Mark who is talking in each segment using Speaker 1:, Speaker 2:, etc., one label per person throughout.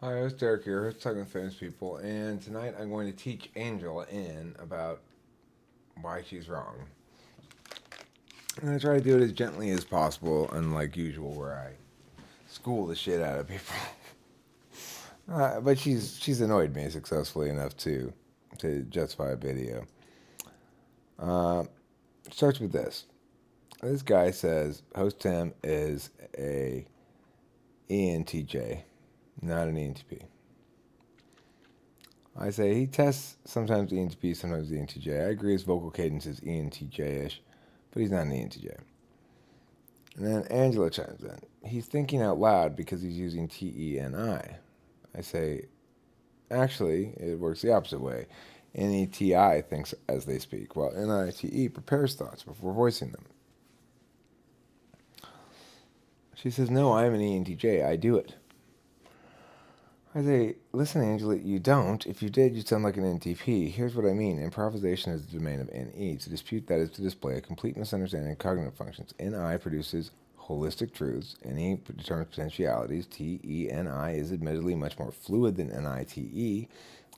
Speaker 1: Hi, it's Derek here. It's Talking with Famous People, and tonight I'm going to teach Angel in about why she's wrong. And I try to do it as gently as possible, unlike usual, where I school the shit out of people. But she's annoyed me successfully enough to justify a video. Uh, Starts with this. This guy says host Tim is a ENTJ, not an ENTP. I say he tests sometimes ENTP, sometimes ENTJ. I agree his vocal cadence is ENTJ-ish, but he's not an ENTJ. And then Angela chimes in. He's thinking out loud because he's using TENI. I say, actually, it works the opposite way. NETI thinks as they speak, while NITE prepares thoughts before voicing them. She says, no, I am an ENTJ. I do it. I say, listen, Angela, you don't. If you did, you'd sound like an NTP. Here's what I mean. Improvisation is the domain of NE. To dispute that is to display a complete misunderstanding of cognitive functions. NI produces holistic truths. NE determines potentialities. TENI is admittedly much more fluid than NITE,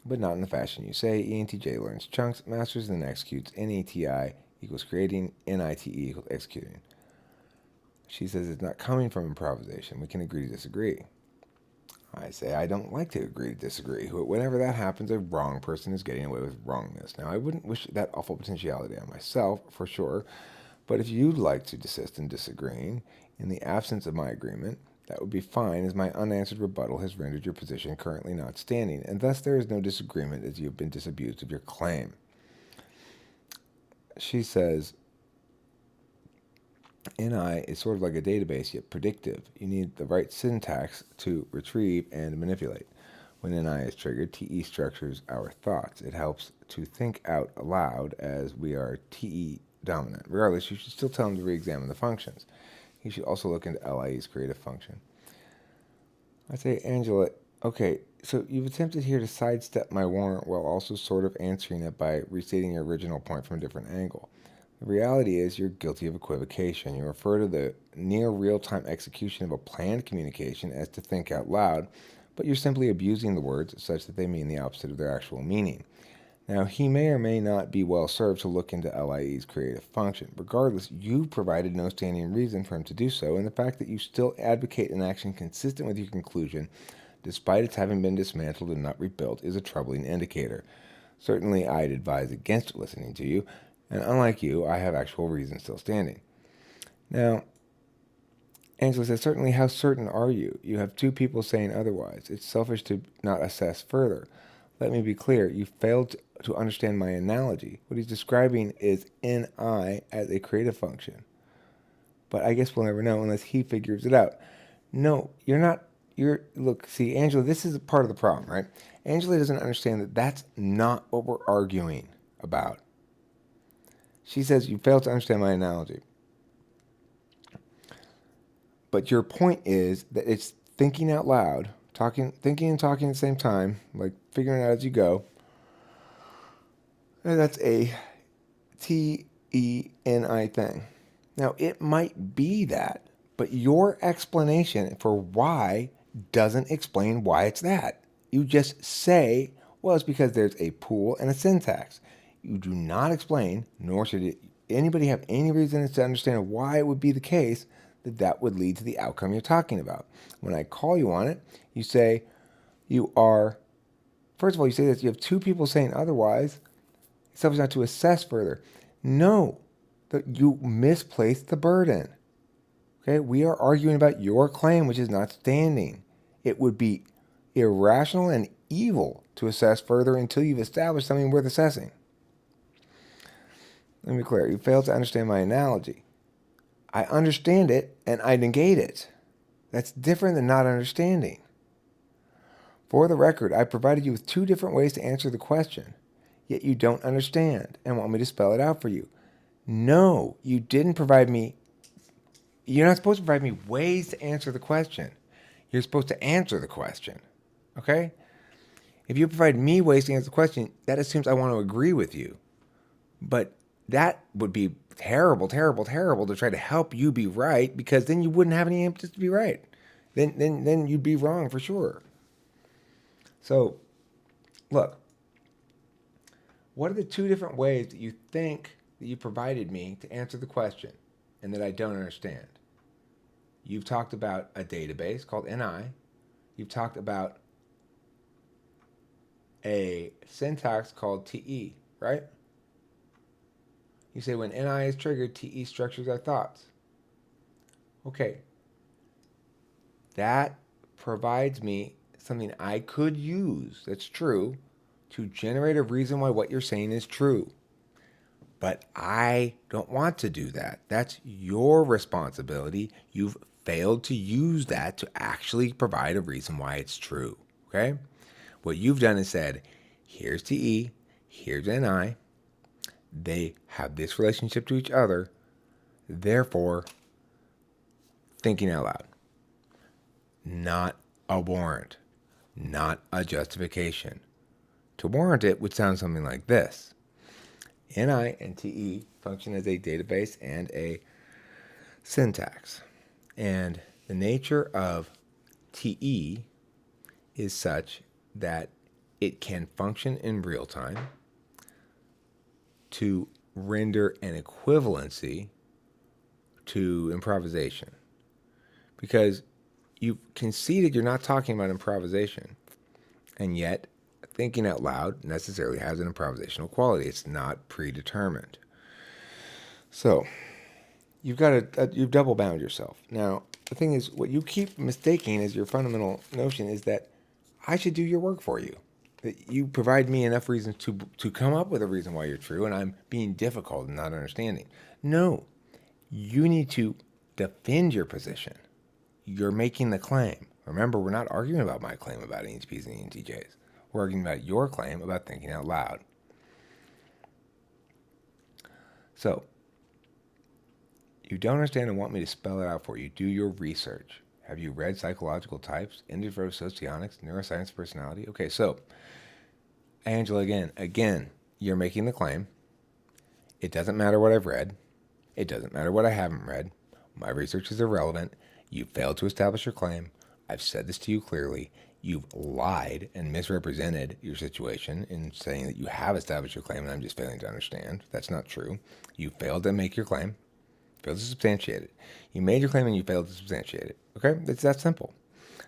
Speaker 1: but not in the fashion you say. ENTJ learns chunks, masters, and then executes. NETI equals creating. NITE equals executing. She says it's not coming from improvisation. We can agree to disagree. I say I don't like to agree to disagree. Whenever that happens, a wrong person is getting away with wrongness. Now, I wouldn't wish that awful potentiality on myself, for sure, but if you'd like to desist in disagreeing, in the absence of my agreement, that would be fine, as my unanswered rebuttal has rendered your position currently not standing, and thus there is no disagreement as you have been disabused of your claim. She says, NI is sort of like a database, yet predictive. You need the right syntax to retrieve and manipulate. When NI is triggered, TE structures our thoughts. It helps to think out aloud as we are TE dominant. Regardless, you should still tell him to re-examine the functions. He should also look into LIE's creative function. I say, Angela, okay, so you've attempted here to sidestep my warrant while also sort of answering it by restating your original point from a different angle. The reality is you're guilty of equivocation. You refer to the near real-time execution of a planned communication as to think out loud, but you're simply abusing the words such that they mean the opposite of their actual meaning. Now, he may or may not be well served to look into LIE's creative function. Regardless, you provided no standing reason for him to do so, and the fact that you still advocate an action consistent with your conclusion, despite its having been dismantled and not rebuilt, is a troubling indicator. Certainly, I'd advise against listening to you, and unlike you, I have actual reason still standing. Now, Angela says, certainly, how certain are you? You have two people saying otherwise. It's selfish to not assess further. Let me be clear, you failed to understand my analogy. What he's describing is NI as a creative function. But I guess we'll never know unless he figures it out. No, you're not. Look, see, Angela, this is a part of the problem, right? Angela doesn't understand that that's not what we're arguing about. She says, you failed to understand my analogy. But your point is that it's thinking out loud, thinking and talking at the same time, like figuring it out as you go. And that's a TENI thing. Now, it might be that, but your explanation for why doesn't explain why it's that. You just say, well, it's because there's a pool and a syntax. You do not explain, nor should anybody have any reason to understand why it would be the case that that would lead to the outcome you're talking about. When I call you on it, you say first of all, you say that you have two people saying otherwise. It's selfish not to assess further. No, that you misplaced the burden. Okay, we are arguing about your claim, which is not standing. It would be irrational and evil to assess further until you've established something worth assessing. Let me be clear. You failed to understand my analogy. I understand it and I negate it. That's different than not understanding. For the record, I provided you with two different ways to answer the question, yet you don't understand and want me to spell it out for you. No, you didn't provide me. You're not supposed to provide me ways to answer the question. You're supposed to answer the question. Okay? If you provide me ways to answer the question, that assumes I want to agree with you. But that would be terrible, terrible, terrible to try to help you be right, because then you wouldn't have any impetus to be right. Then you'd be wrong for sure. So, look, what are the two different ways that you think that you provided me to answer the question and that I don't understand? You've talked about a database called NI. You've talked about a syntax called TE, right? You say when NI is triggered, TE structures our thoughts. Okay, that provides me something I could use that's true to generate a reason why what you're saying is true. But I don't want to do that. That's your responsibility. You've failed to use that to actually provide a reason why it's true. Okay? What you've done is said, here's TE, here's NI. They have this relationship to each other. Therefore, thinking out loud. Not a warrant, not a justification. To warrant it would sound something like this. NI and TE function as a database and a syntax. And the nature of TE is such that it can function in real time to render an equivalency to improvisation. Because you conceded you're not talking about improvisation, and yet thinking out loud necessarily has an improvisational quality. It's not predetermined. So you've double bound yourself. Now, the thing is, what you keep mistaking as your fundamental notion is that I should do your work for you. That you provide me enough reasons to come up with a reason why you're true, and I'm being difficult and not understanding. No, you need to defend your position. You're making the claim. Remember, we're not arguing about my claim about ENTPs and ENTJs. We're arguing about your claim about thinking out loud. So, you don't understand and want me to spell it out for you. Do your research. Have you read Psychological Types, Individual Socionics, Neuroscience of Personality? Okay, so, Angela, again, you're making the claim. It doesn't matter what I've read. It doesn't matter what I haven't read. My research is irrelevant. You failed to establish your claim. I've said this to you clearly. You've lied and misrepresented your situation in saying that you have established your claim and I'm just failing to understand. That's not true. You failed to make your claim, failed to substantiate it. You made your claim and you failed to substantiate it. Okay? It's that simple.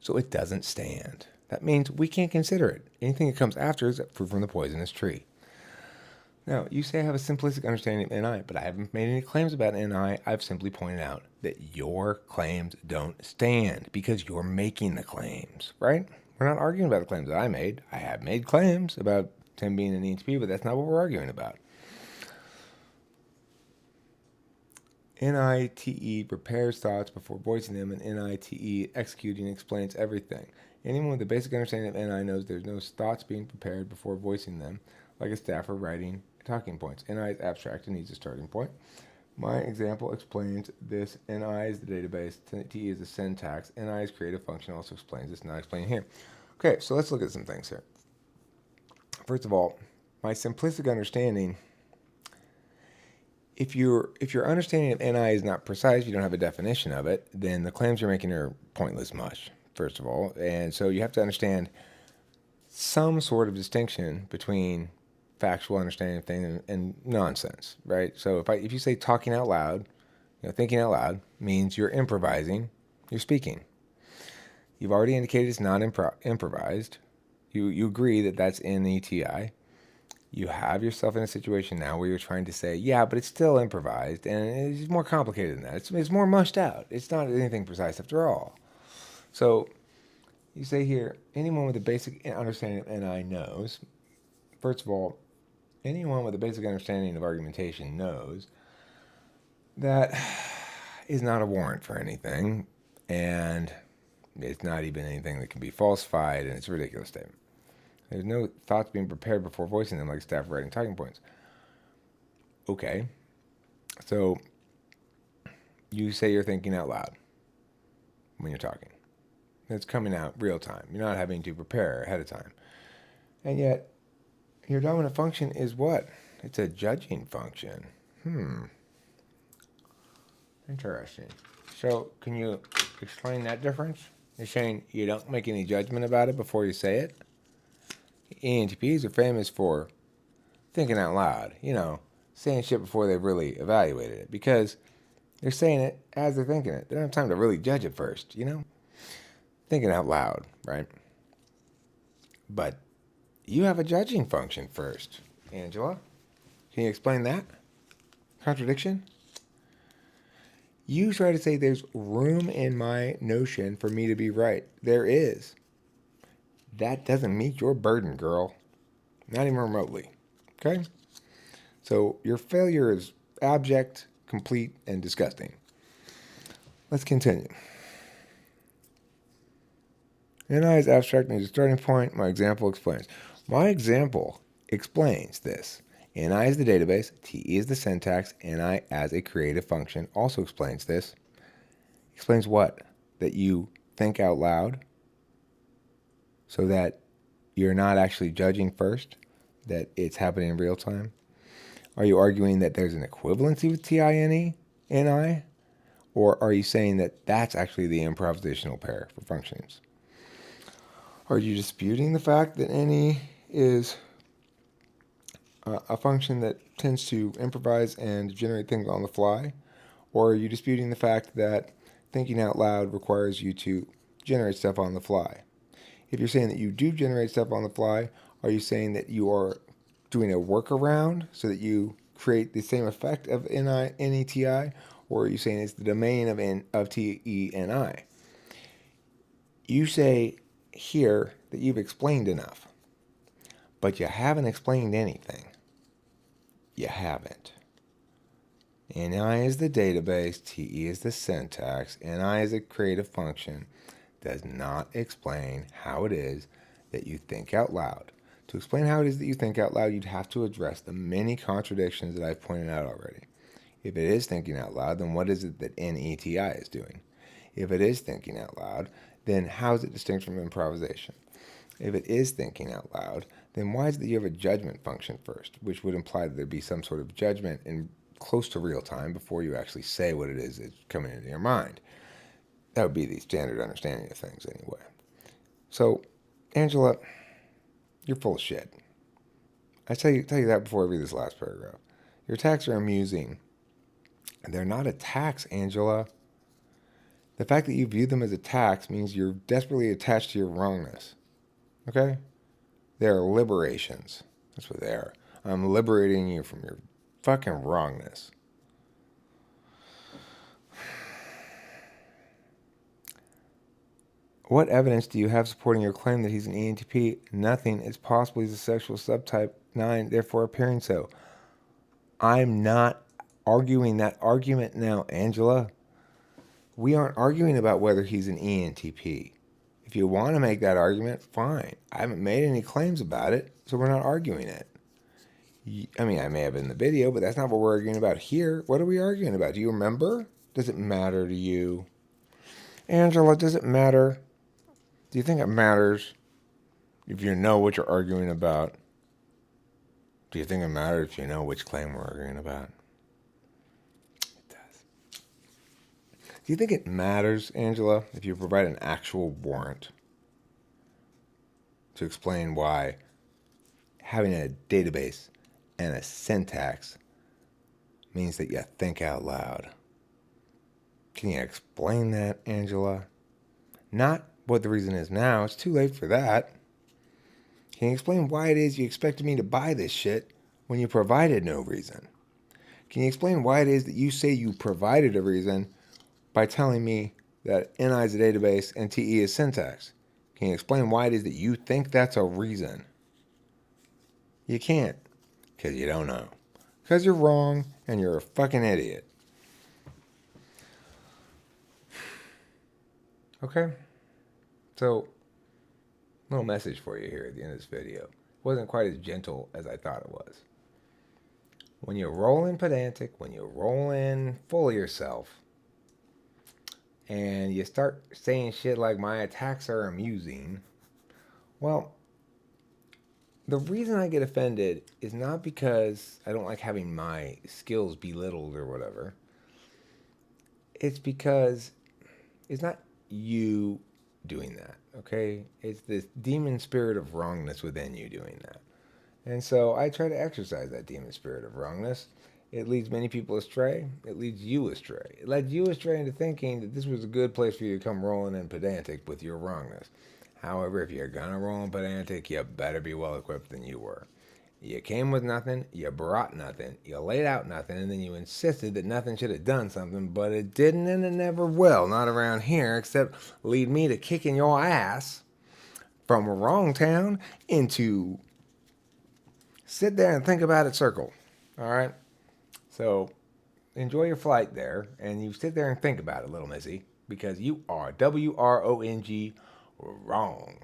Speaker 1: So it doesn't stand. That means we can't consider it. Anything that comes after is fruit from the poisonous tree. Now, you say I have a simplistic understanding of NI, but I haven't made any claims about NI. I've simply pointed out that your claims don't stand because you're making the claims, right? We're not arguing about the claims that I made. I have made claims about Tim being an ENTP, but that's not what we're arguing about. NITE prepares thoughts before voicing them, and NITE executing explains everything. Anyone with a basic understanding of NI knows there's no thoughts being prepared before voicing them, like a staffer writing talking points. NI is abstract and needs a starting point. My example explains this. NI is the database. TE is the syntax. NI's creative function also explains this. Not explained here. Okay, so let's look at some things here. First of all, my simplistic understanding. If your understanding of NI is not precise, you don't have a definition of it, then the claims you're making are pointless mush, first of all. And so you have to understand some sort of distinction between factual understanding of things and nonsense, right? So if you say talking out loud, thinking out loud means you're improvising, you're speaking. You've already indicated it's not improvised. You agree that that's NETI. You have yourself in a situation now where you're trying to say, yeah, but it's still improvised, and it's more complicated than that. It's more mushed out. It's not anything precise after all. So you say here, anyone with a basic understanding of NI knows. First of all, anyone with a basic understanding of argumentation knows that is not a warrant for anything, and it's not even anything that can be falsified, and it's a ridiculous statement. There's no thoughts being prepared before voicing them, like staff writing talking points. Okay, so you say you're thinking out loud when you're talking. It's coming out real time. You're not having to prepare ahead of time. And yet, your dominant function is what? It's a judging function. Interesting. So, can you explain that difference? You're saying you don't make any judgment about it before you say it? ENTPs are famous for thinking out loud, saying shit before they've really evaluated it, because they're saying it as they're thinking it. They don't have time to really judge it first, Thinking out loud, right? But you have a judging function first, Angela. Can you explain that? Contradiction? You try to say there's room in my notion for me to be right. There is. That doesn't meet your burden, girl. Not even remotely. Okay? So your failure is abject, complete, and disgusting. Let's continue. NI is abstract and is a starting point. My example explains. My example explains this. NI is the database, TE is the syntax, NI as a creative function also explains this. Explains what? That you think out loud so that you're not actually judging first, that it's happening in real time. Are you arguing that there's an equivalency with TINE, NI? Or are you saying that that's actually the improvisational pair for functions? Are you disputing the fact that NE is a function that tends to improvise and generate things on the fly? Or are you disputing the fact that thinking out loud requires you to generate stuff on the fly? If you're saying that you do generate stuff on the fly, are you saying that you are doing a workaround so that you create the same effect of NETI? Or are you saying it's the domain of TENI? You say here that you've explained enough, but you haven't explained anything. You haven't. NI is the database, TE is the syntax, NI is a creative function, does not explain how it is that you think out loud. To explain how it is that you think out loud, you'd have to address the many contradictions that I've pointed out already. If it is thinking out loud, then what is it that NETI is doing? If it is thinking out loud, then how is it distinct from improvisation? If it is thinking out loud, then why is it that you have a judgment function first, which would imply that there'd be some sort of judgment in close to real time before you actually say what it is that's coming into your mind? That would be the standard understanding of things anyway. So, Angela, you're full of shit. I tell you that before I read this last paragraph. Your attacks are amusing. They're not attacks, Angela. The fact that you view them as attacks means you're desperately attached to your wrongness. Okay? They're liberations. That's what they are. I'm liberating you from your fucking wrongness. What evidence do you have supporting your claim that he's an ENTP? Nothing. It's possible he's a sexual subtype 9, therefore appearing so. I'm not arguing that argument now, Angela. We aren't arguing about whether he's an ENTP. If you want to make that argument, fine. I haven't made any claims about it, so we're not arguing it. I mean, I may have in the video, but that's not what we're arguing about here. What are we arguing about? Do you remember? Does it matter to you? Angela, does it matter? Do you think it matters if you know what you're arguing about? Do you think it matters if you know which claim we're arguing about? It does. Do you think it matters, Angela, if you provide an actual warrant to explain why having a database and a syntax means that you think out loud? Can you explain that, Angela? Not what the reason is now. It's too late for that. Can you explain why it is you expected me to buy this shit when you provided no reason? Can you explain why it is that you say you provided a reason by telling me that NI is a database and TE is syntax? Can you explain why it is that you think that's a reason? You can't, because you don't know. Because you're wrong and you're a fucking idiot. Okay? So, little message for you here at the end of this video. It wasn't quite as gentle as I thought it was. When you roll in pedantic, when you roll in full of yourself, and you start saying shit like my attacks are amusing, well, the reason I get offended is not because I don't like having my skills belittled or whatever. It's because it's not you doing that. Okay? It's this demon spirit of wrongness within you doing that. And so I try to exercise that demon spirit of wrongness. It leads many people astray. It leads you astray. It led you astray into thinking that this was a good place for you to come rolling in pedantic with your wrongness. However, if you're gonna roll in pedantic, you better be well equipped than you were. You came with nothing, you brought nothing, you laid out nothing, and then you insisted that nothing should have done something, but it didn't and it never will. Not around here, except lead me to kicking your ass from a wrong town into sit there and think about it circle. All right? So enjoy your flight there, and you sit there and think about it, little missy, because you are WRONG wrong.